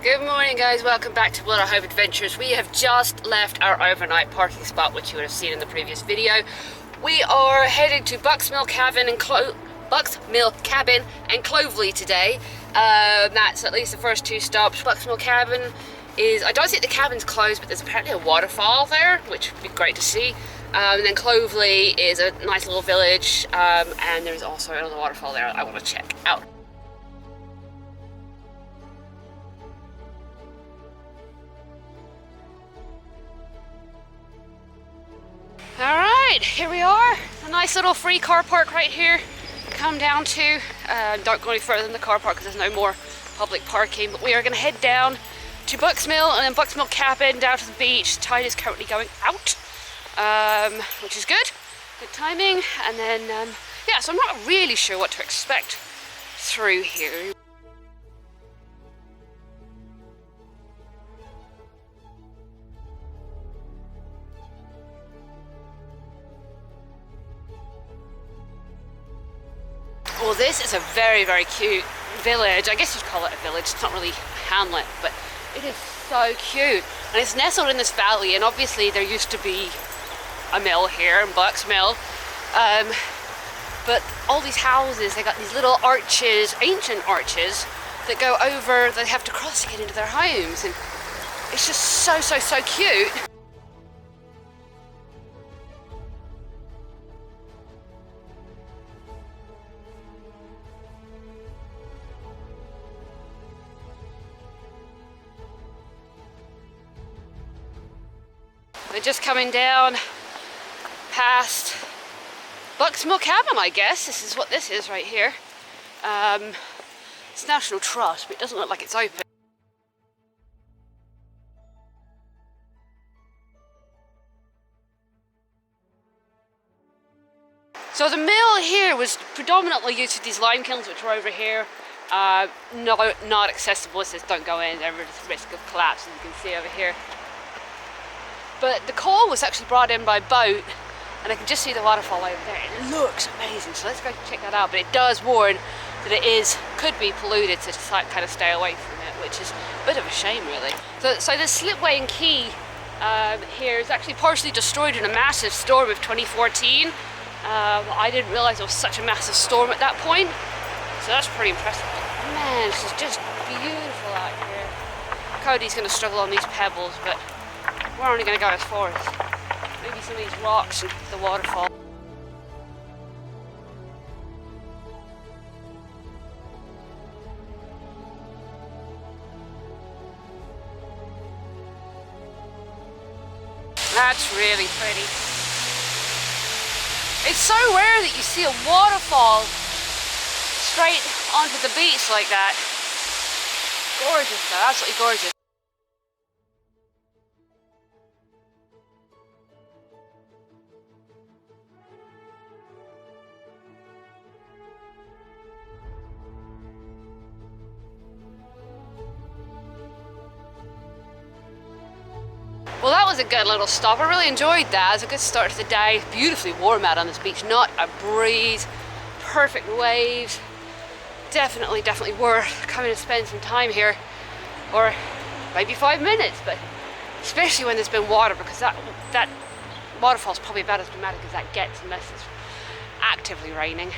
Good morning guys, welcome back to Water Home Adventures. We have just left our overnight parking spot, which you would have seen in the previous video. We are heading to Bucksmill Cabin and Clovelly today. That's at least the first two stops. Bucksmill Cabin is, I don't think the cabin's closed, but there's apparently a waterfall there, which would be great to see. And then Clovelly is a nice little village, and there's also another waterfall there I want to check out. Alright, here we are. A nice little free car park right here. Come down to, don't go any further than the car park because there's no more public parking, but we are going to head down to Bucksmill and then Bucksmill Cabin down to the beach. The tide is currently going out, which is good timing. And then, yeah, so I'm not really sure what to expect through here. Well, this is a very, very cute village. I guess you'd call it a village. It's not really a hamlet, but it is so cute. And it's nestled in this valley, and obviously there used to be a mill here in Bucksmill. But all these houses, they got these little arches, ancient arches, that go over, they have to cross to get into their homes. And it's just so, so, so cute. We're just coming down past Bucksmill Cabin, I guess. This is what this is right here. It's National Trust, but it doesn't look like it's open. So the mill here was predominantly used for these lime kilns, which are over here. Not accessible. It says don't go in, there's a risk of collapse, as you can see over here. But the coal was actually brought in by boat, and I can just see the waterfall over there. It looks amazing, so let's go check that out. But it does warn that it could be polluted, so just like kind of stay away from it, which is a bit of a shame, really. So the slipway and quay here is actually partially destroyed in a massive storm of 2014. I didn't realise it was such a massive storm at that point, so that's pretty impressive. Man, this is just beautiful out here. Cody's going to struggle on these pebbles, but we're only going to go as far as maybe some of these rocks and the waterfall. That's really pretty. It's so rare that you see a waterfall straight onto the beach like that. Gorgeous though, absolutely gorgeous. Well, that was a good little stop. I really enjoyed that. It was a good start to the day. Beautifully warm out on this beach. Not a breeze. Perfect waves. Definitely worth coming to spend some time here. Or maybe 5 minutes. But especially when there's been water, because that waterfall's probably about as dramatic as that gets unless it's actively raining.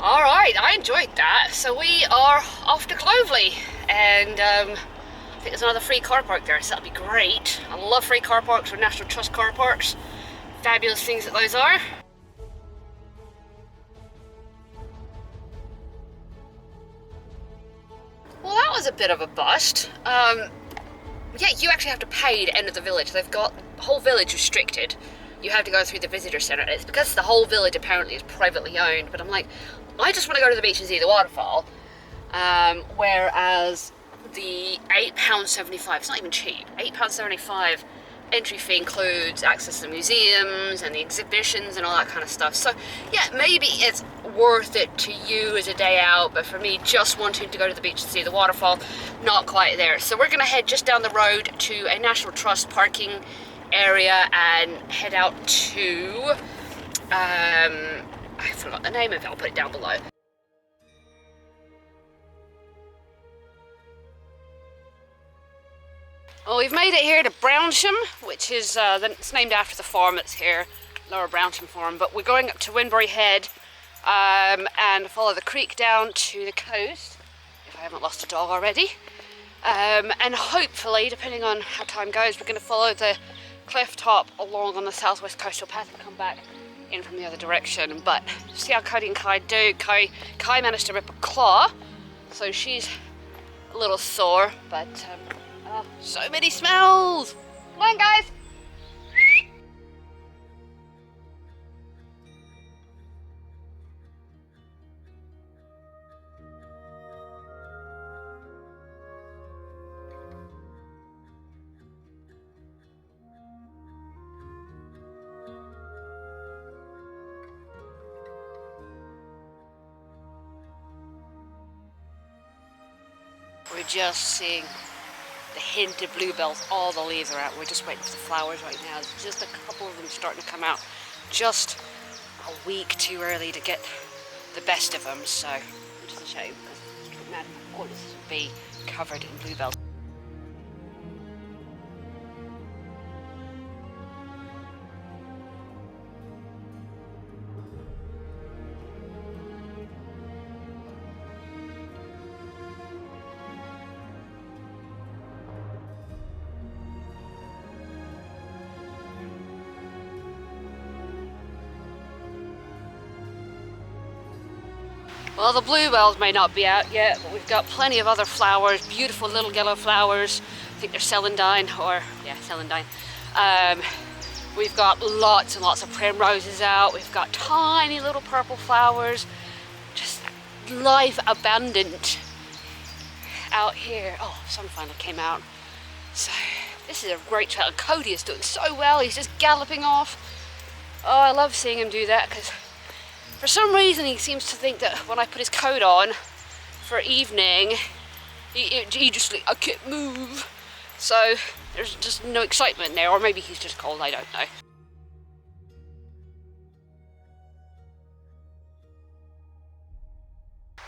Alright, I enjoyed that. So we are off to Clovelly, and I think there's another free car park there, so that'll be great. I love free car parks or National Trust car parks. Fabulous things that those are. was a bit of a bust. Yeah, you actually have to pay to enter the village. They've got the whole village restricted. You have to go through the visitor centre. It's because the whole village apparently is privately owned, but I'm like, I just want to go to the beach and see the waterfall. Whereas the £8.75, it's not even cheap, £8.75 entry fee includes access to the museums and the exhibitions and all that kind of stuff. So yeah, maybe it's worth it to you as a day out, but for me, just wanting to go to the beach to see the waterfall, not quite there. So we're gonna head just down the road to a National Trust parking area and head out to, I forgot the name of it, I'll put it down below. Well, we've made it here to Brownsham, which is, it's named after the farm that's here, Lower Brownsham Farm, but we're going up to Winbury Head and follow the creek down to the coast, if I haven't lost a dog already. And hopefully, depending on how time goes, we're going to follow the cliff top along on the southwest coastal path and come back in from the other direction. But see how Cody and Kai do. Kai managed to rip a claw, so she's a little sore, but oh, so many smells. Come on, guys. We're just seeing the hint of bluebells. All the leaves are out. We're just waiting for the flowers right now. Just a couple of them starting to come out. Just a week too early to get the best of them, so which is a shame because it's imagine how gorgeous this would be covered in bluebells. Well, the bluebells may not be out yet, but we've got plenty of other flowers, beautiful little yellow flowers. I think they're celandine, or yeah, celandine. We've got lots and lots of primroses out. We've got tiny little purple flowers. Just life abundant out here. Oh, sun finally came out. So this is a great trail. Cody is doing so well. He's just galloping off. Oh, I love seeing him do that because for some reason he seems to think that when I put his coat on for evening, he just like, I can't move. So there's just no excitement there, or maybe he's just cold, I don't know.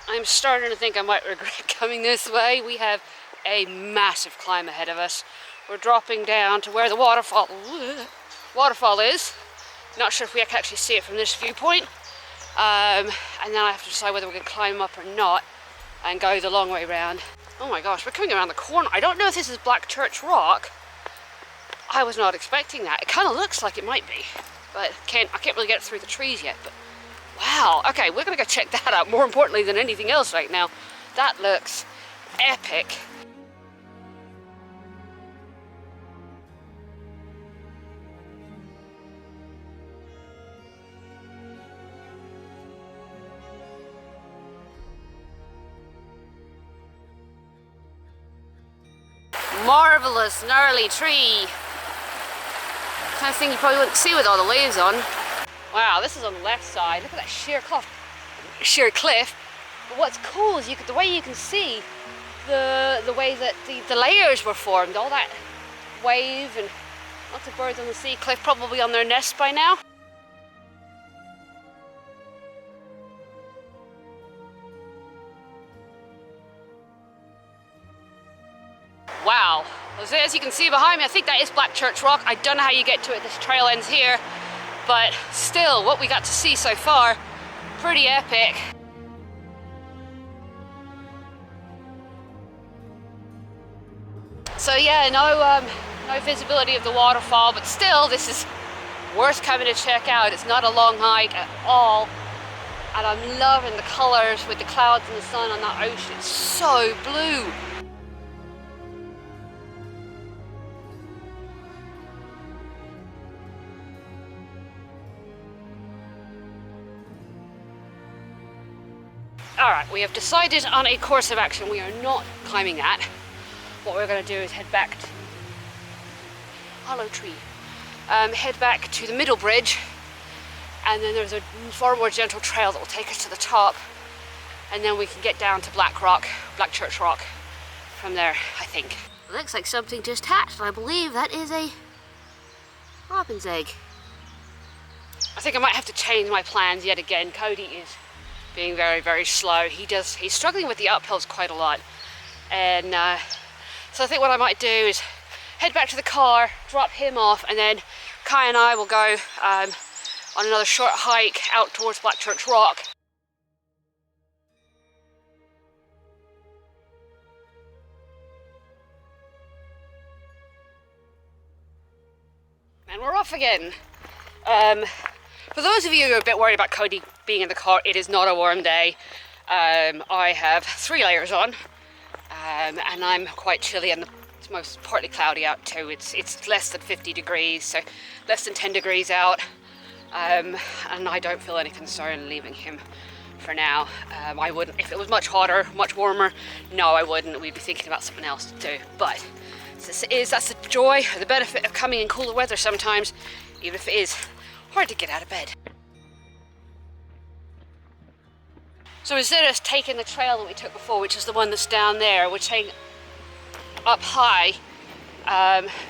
I'm starting to think I might regret coming this way. We have a massive climb ahead of us. We're dropping down to where the waterfall is. Not sure if we can actually see it from this viewpoint. And then I have to decide whether we're going to climb up or not and go the long way round. Oh my gosh, we're coming around the corner. I don't know if this is Black Church Rock. I was not expecting that. It kind of looks like it might be, but I can't really get through the trees yet. But wow, okay, we're going to go check that out more importantly than anything else right now. That looks epic. Marvelous gnarly tree. Kind of thing you probably wouldn't see with all the leaves on. Wow, this is on the left side. Look at that sheer cliff. But what's cool is the way you can see the way that the layers were formed. All that wave and lots of birds on the sea cliff, probably on their nests by now. Wow, as you can see behind me, I think that is Black Church Rock. I don't know how you get to it, this trail ends here, but still, what we got to see so far, pretty epic. So yeah, no visibility of the waterfall, but still, this is worth coming to check out. It's not a long hike at all, and I'm loving the colors with the clouds and the sun on that ocean. It's so blue. All right, we have decided on a course of action. We are not climbing that. What we're going to do is head back to Hollow Tree. Head back to the middle bridge, and then there's a far more gentle trail that will take us to the top, and then we can get down to Black Church Rock from there, I think. It looks like something just hatched. I believe that is a robin's egg. I think I might have to change my plans yet again. Cody is being very, very slow. He's struggling with the uphills quite a lot. And so I think what I might do is head back to the car, drop him off, and then Kai and I will go on another short hike out towards Black Church Rock. And we're off again. For those of you who are a bit worried about Cody being in the car, it is not a warm day. I have 3 layers on, and I'm quite chilly, and it's most partly cloudy out too. It's less than 50 degrees, so less than 10 degrees out, and I don't feel any concern leaving him for now. I wouldn't, if it was much hotter, much warmer, no I wouldn't. We'd be thinking about something else to do, but that's the joy, the benefit of coming in cooler weather sometimes, even if it is hard to get out of bed. So instead of taking the trail that we took before, which is the one that's down there, we're taking up high,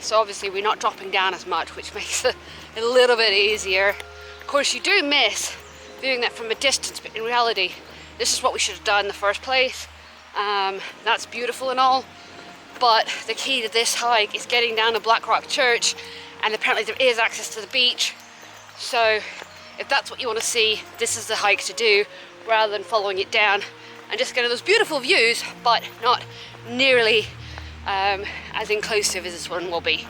so obviously we're not dropping down as much, which makes it a little bit easier. Of course you do miss viewing that from a distance, but in reality this is what we should have done in the first place. That's beautiful and all, but the key to this hike is getting down to Black Rock Church, and apparently there is access to the beach. So if that's what you want to see, this is the hike to do, rather than following it down and just getting those beautiful views, but not nearly as inclusive as this one will be.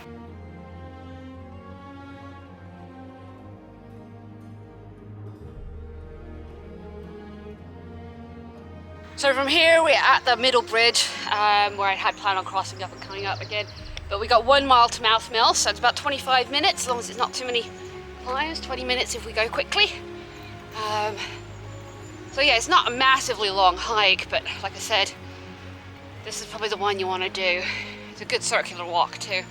So from here we're at the middle bridge, where I had planned on crossing up and coming up again, but we got 1 mile to Bucksmill, so it's about 25 minutes, as long as it's not too many climbs, 20 minutes if we go quickly. So yeah, it's not a massively long hike, but like I said, this is probably the one you want to do. It's a good circular walk too.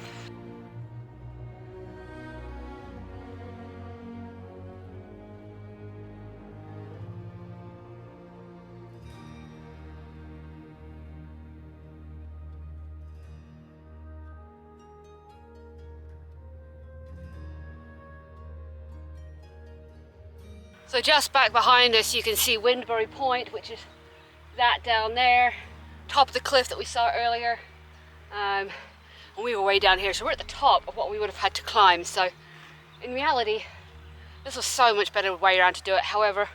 So just back behind us you can see Windbury Point, which is that down there, top of the cliff that we saw earlier. And we were way down here, so we're at the top of what we would have had to climb. So in reality, this was so much better way around to do it. However,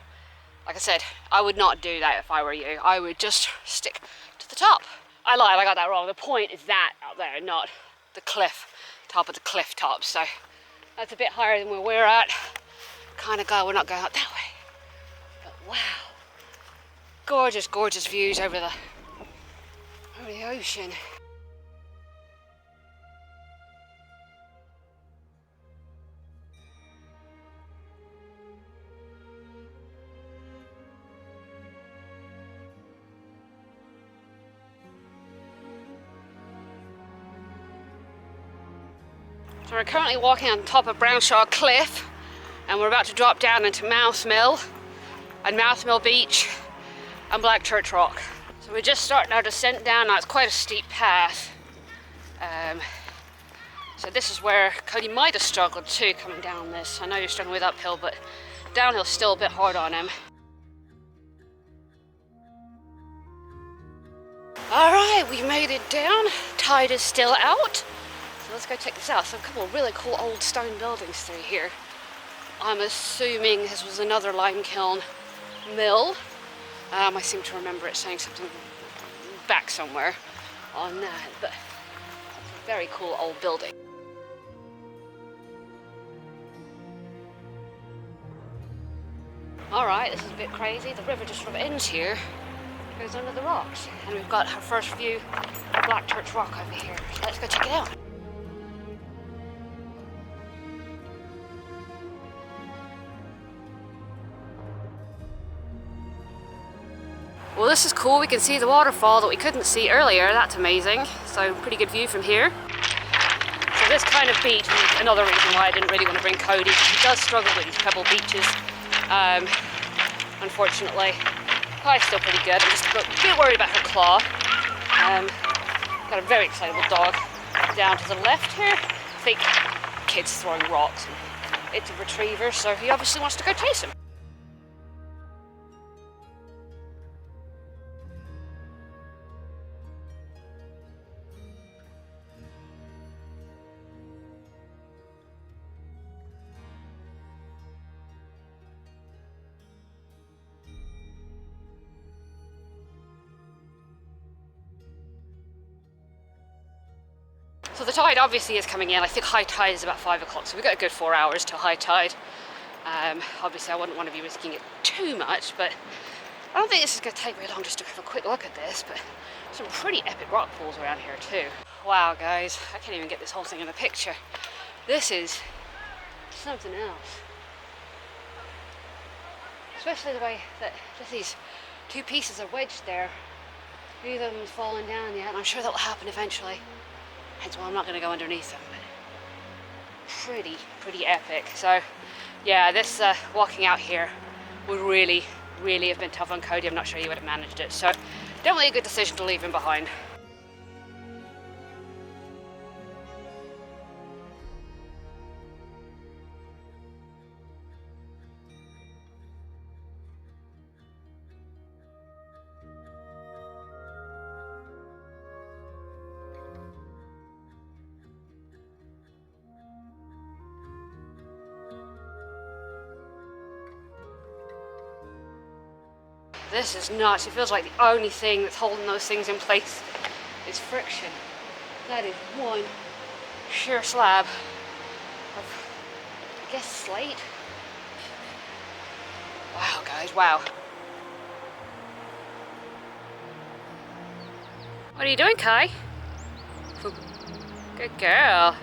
like I said, I would not do that if I were you. I would just stick to the top. I lied, I got that wrong. The point is that out there, not the cliff, top of the cliff top. So that's a bit higher than where we're at. Kind of glad we're not going up that way. But wow, gorgeous, gorgeous views over the ocean. So we're currently walking on top of Brownsham Cliff, and we're about to drop down into Bucksmill and Bucksmill Beach and Black Church Rock. So we're just starting our descent down. Now it's quite a steep path. So this is where Cody might have struggled too, coming down this. I know you're struggling with uphill, but downhill's still a bit hard on him. All right, we made it down. Tide is still out. So let's go check this out. So a couple of really cool old stone buildings through here. I'm assuming this was another lime kiln mill. I seem to remember it saying something back somewhere on that, but it's a very cool old building. Alright, this is a bit crazy. The river just sort of ends here, goes under the rocks, and we've got our first view of Black Church Rock over here. So let's go check it out. Well, this is cool. We can see the waterfall that we couldn't see earlier. That's amazing. So pretty good view from here. So this kind of beach is another reason why I didn't really want to bring Cody. He does struggle with these pebble beaches. Unfortunately, Kai's still pretty good. I'm just a bit worried about her claw. Got a very excitable dog down to the left here. I think kid's throwing rocks. It's a retriever, so he obviously wants to go chase him. So the tide obviously is coming in. I think high tide is about 5 o'clock, so we've got a good 4 hours till high tide. Obviously I wouldn't want to be risking it too much, but I don't think this is going to take very long just to have a quick look at this, but some pretty epic rock pools around here too. Wow guys, I can't even get this whole thing in the picture. This is something else. Especially the way that just these two pieces are wedged there. Neither of them's fallen down yet, and I'm sure that will happen eventually. Hence why I'm not going to go underneath them. But pretty epic. So yeah, this walking out here would really have been tough on Cody. I'm not sure he would have managed it. So definitely a good decision to leave him behind. This is nuts. It feels like the only thing that's holding those things in place is friction. That is one sheer slab of, I guess, slate. Wow, guys, wow. What are you doing, Kai? Good girl.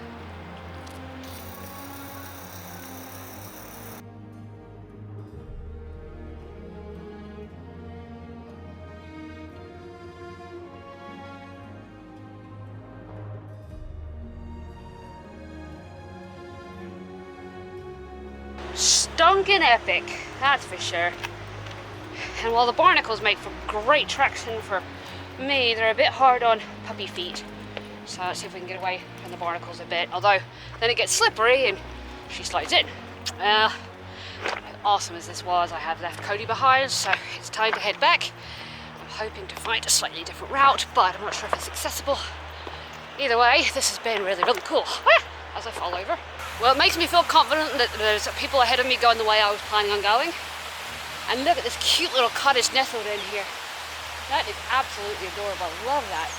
Stonking epic, that's for sure. And while the barnacles make for great traction for me, they're a bit hard on puppy feet. So let's see if we can get away from the barnacles a bit. Although then it gets slippery and she slides in. Awesome as this was, I have left Cody behind, so it's time to head back. I'm hoping to find a slightly different route, but I'm not sure if it's accessible. Either way, this has been really cool. As I fall over. Well, it makes me feel confident that there's people ahead of me going the way I was planning on going. And look at this cute little cottage nestled in here. That is absolutely adorable. Love that.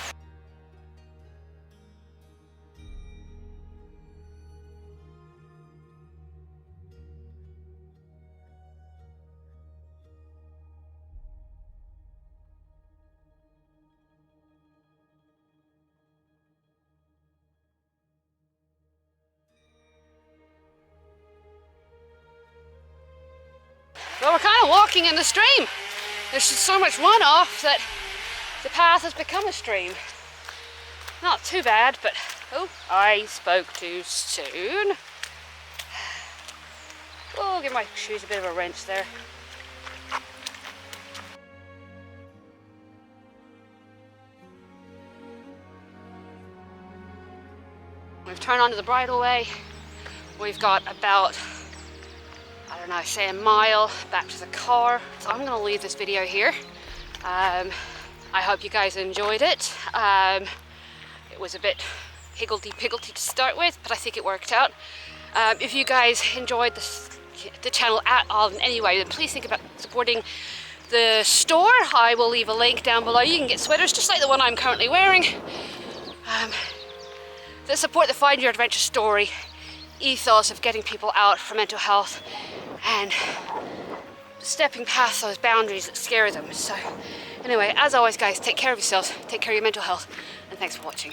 Well, we're kind of walking in the stream. There's just so much runoff that the path has become a stream. Not too bad, but oh, I spoke too soon. Oh, give my shoes a bit of a wrench there. We've turned onto the bridleway. We've got about, I don't know, say a mile back to the car. So I'm gonna leave this video here. I hope you guys enjoyed it. It was a bit higgledy-piggledy to start with, but I think it worked out. If you guys enjoyed the channel at all in any way, then please think about supporting the store. I will leave a link down below. You can get sweaters just like the one I'm currently wearing. That support the Find Your Adventure story ethos of getting people out for mental health and stepping past those boundaries that scare them. So anyway, as always guys, take care of yourselves, take care of your mental health, and thanks for watching.